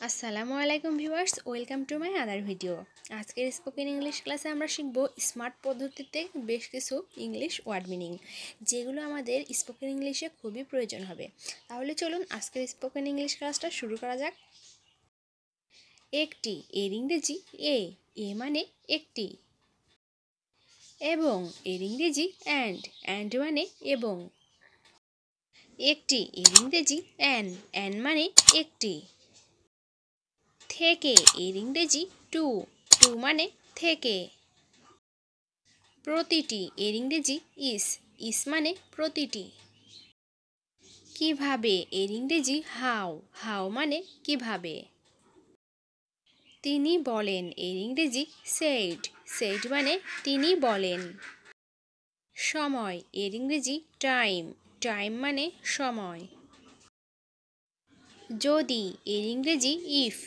আসসালামু আলাইকুম viewers, welcome to my other video. আজকের স্পোকেন ইংলিশ ক্লাসে আমরা শিখব স্মার্ট পদ্ধতিতে বেশ কিছু ইংলিশ ওয়ার্ড মিনিং, যেগুলো আমাদের স্পোকেন ইংলিশে খুবই প্রয়োজন হবে। তাহলে চলুন আজকের স্পোকেন ইংলিশ ক্লাসটা শুরু করা যাক। একটি, এর ইংরেজি এ মানে একটি। এবং, এর ইংরেজি অ্যান্ড মানে এবং। একটি, এর ইংরেজি অ্যান মানে একটি। থেকে, এর ইংরেজি টু মানে থেকে। প্রতিটি, এর ইংরেজি ইস মানে প্রতিটি। কিভাবে, এর ইংরেজি হাউ মানে কিভাবে। তিনি বলেন, এর ইংরেজি সেড মানে তিনি বলেন। সময়, এর ইংরেজি টাইম মানে সময়। যদি, এর ইংরেজি ইফ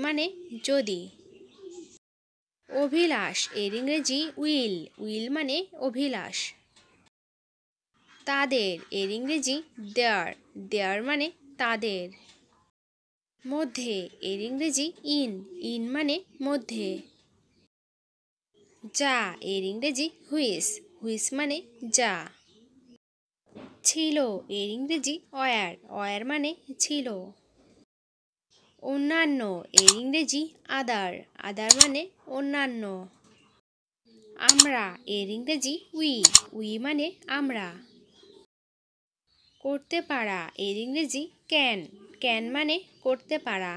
মানে যদি। অভিলাষ, এর ইংরেজি উইল মানে অভিলাষ। তাদের, এর ইংরেজি দেয়ার মানে তাদের। মধ্যে, এর ইংরেজি ইন মানে মধ্যে। যা, এর ইংরেজি হুইস মানে যা। ছিল, এর ইংরেজি ওয়্যার মানে ছিল। অন্যান্য, এর ইংরেজি আদার মানে অন্যান্য। আমরা, এর ইংরেজি উই মানে আমরা। করতে পারা, এর ইংরেজি ক্যান মানে করতে পারা।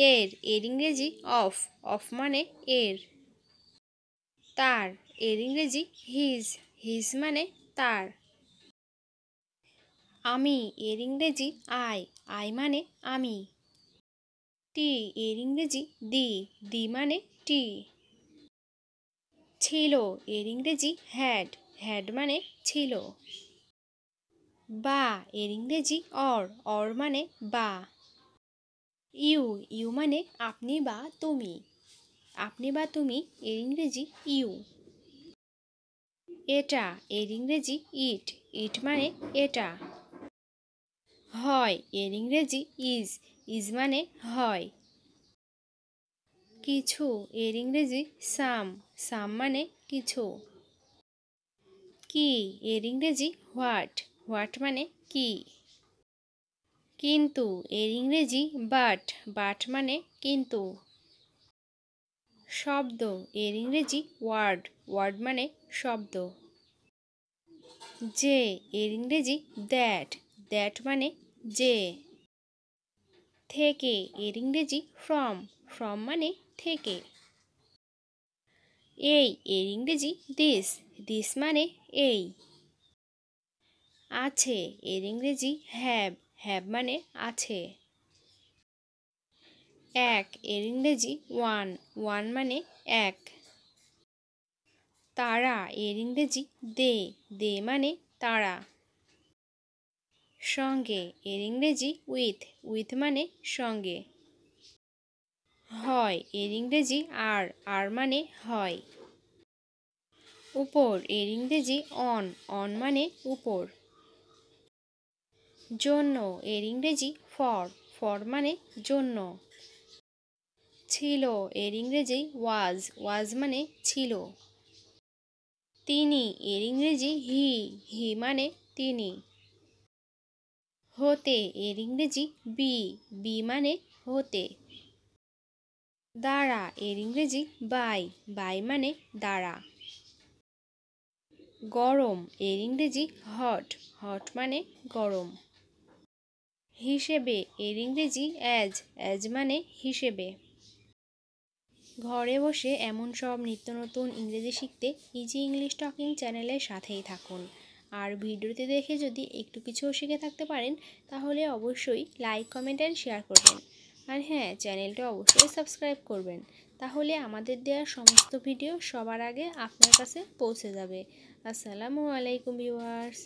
এর ইংরেজি অফ মানে এর। তার, এর ইংরেজি হিজ মানে তার। আমি, এর ইংরেজি আই মানে আমি। টি, এর ইংরেজি দি মানে টি। ছিল, এর ইংরেজি হ্যাড মানে ছিল। বা, এর ইংরেজি অর মানে বা। ইউ মানে আপনি বা তুমি। আপনি বা তুমি, এর ইংরেজি ইউ। এটা, এর ইংরেজি ইট মানে এটা। হয়, এর ইংরেজি ইজ মানে হয়। কিছু, এর ইংরেজি সাম মানে কিছু। কি, এর ইংরেজি হোয়াট মানে কি। কিন্তু, এর ইংরেজি বাট মানে কিন্তু। শব্দ, এর ইংরেজি ওয়ার্ড মানে শব্দ। যে, এর ইংরেজি দ্যাট মানে যে। থেকে, এর ইংরেজি ফ্রম মানে থেকে। এই, এর ইংরেজি দিস মানে এই। আছে, এর ইংরেজি হ্যাভ মানে আছে। এক, এর ইংরেজি ওয়ান মানে এক। তারা, এর ইংরেজি দে মানে তারা। সঙ্গে, এর ইংরেজি উইথ মানে সঙ্গে। হয়, এর ইংরেজি আর মানে হয়। উপর, এর ইংরেজি অন মানে উপর। জন্য, এর ইংরেজি ফর মানে জন্য। ছিল, এর ইংরেজি ওয়াজ মানে ছিল। তিনি, এর ইংরেজি হি মানে তিনি। হতে, এর ইংরেজি বি মানে হতে। দ্বারা, এর ইংরেজি বাই মানে দ্বারা। গরম, এর ইংরেজি হট মানে গরম। হিসেবে, এর ইংরেজি অ্যাজ মানে হিসেবে। ঘরে বসে এমন সব নিত্য নতুন ইংরেজি শিখতে ইজি ইংলিশ টকিং চ্যানেলের সাথেই থাকুন। আর ভিডিওতে দেখে যদি একটু কিছুও শিখে থাকতে পারেন, তাহলে অবশ্যই লাইক, কমেন্ট অ্যান্ড শেয়ার করবেন। আর হ্যাঁ, চ্যানেলটা অবশ্যই সাবস্ক্রাইব করবেন, তাহলে আমাদের দেওয়া সমস্ত ভিডিও সবার আগে আপনার কাছে পৌঁছে যাবে। আসসালামু আলাইকুম ভিউয়ার্স।